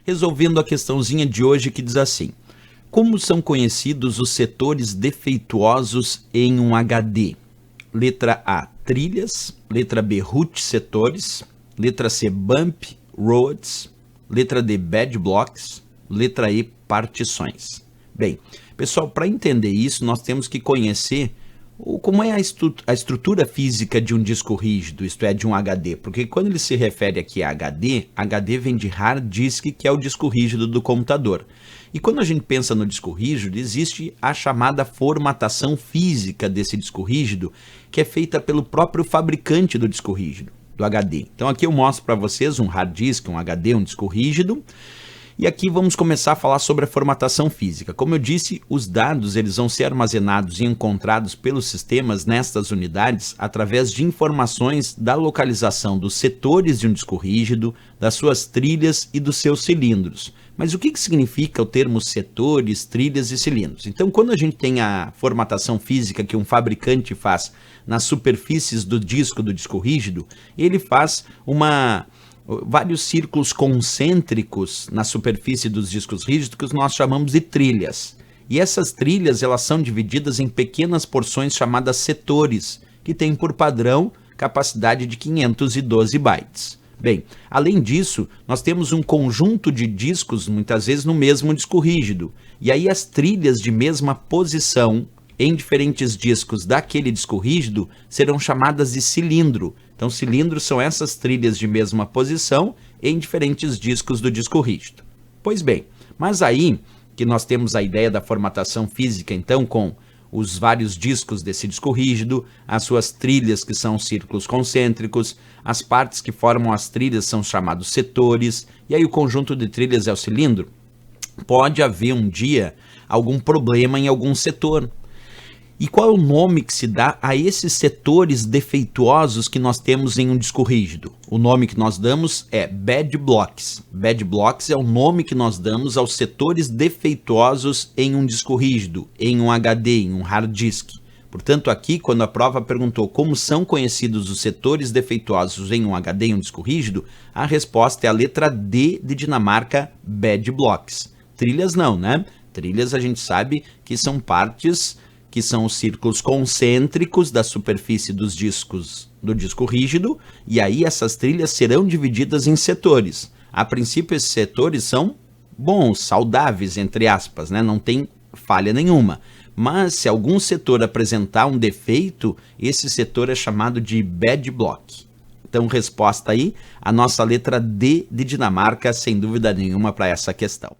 resolvendo a questãozinha de hoje que diz assim: como são conhecidos os setores defeituosos em um HD? Letra A, trilhas. Letra B, root setores. Letra C, bump roads. Letra D, bad blocks. Letra E, partições. Bem, pessoal, para entender isso, nós temos que conhecer como é a estrutura física de um disco rígido, isto é, de um HD. Porque quando ele se refere aqui a HD, HD vem de hard disk, que é o disco rígido do computador. E quando a gente pensa no disco rígido, existe a chamada formatação física desse disco rígido, que é feita pelo próprio fabricante do disco rígido, do HD. Então aqui eu mostro para vocês um hard disk, um HD, um disco rígido. E aqui vamos começar a falar sobre a formatação física. Como eu disse, os dados eles vão ser armazenados e encontrados pelos sistemas nestas unidades através de informações da localização dos setores de um disco rígido, das suas trilhas e dos seus cilindros. Mas o que significa o termo setores, trilhas e cilindros? Então, quando a gente tem a formatação física que um fabricante faz nas superfícies do disco rígido, ele faz vários círculos concêntricos na superfície dos discos rígidos que nós chamamos de trilhas. E essas trilhas elas são divididas em pequenas porções chamadas setores, que têm por padrão capacidade de 512 bytes. Bem, além disso, nós temos um conjunto de discos, muitas vezes no mesmo disco rígido. E aí as trilhas de mesma posição em diferentes discos daquele disco rígido serão chamadas de cilindro. Então, cilindros são essas trilhas de mesma posição em diferentes discos do disco rígido. Pois bem, mas aí que nós temos a ideia da formatação física, então, com os vários discos desse disco rígido, as suas trilhas, que são círculos concêntricos, as partes que formam as trilhas são chamados setores, e aí o conjunto de trilhas é o cilindro. Pode haver um dia algum problema em algum setor. E qual é o nome que se dá a esses setores defeituosos que nós temos em um disco rígido? O nome que nós damos é bad blocks. Bad blocks é o nome que nós damos aos setores defeituosos em um disco rígido, em um HD, em um hard disk. Portanto, aqui, quando a prova perguntou como são conhecidos os setores defeituosos em um HD, em um disco rígido, a resposta é a letra D de Dinamarca, bad blocks. Trilhas não, né? Trilhas a gente sabe que são partes que são os círculos concêntricos da superfície dos discos do disco rígido, e aí essas trilhas serão divididas em setores. A princípio, esses setores são bons, saudáveis, entre aspas, né? Não tem falha nenhuma. Mas se algum setor apresentar um defeito, esse setor é chamado de bad block. Então, resposta aí, a nossa letra D de Dinamarca, sem dúvida nenhuma, para essa questão.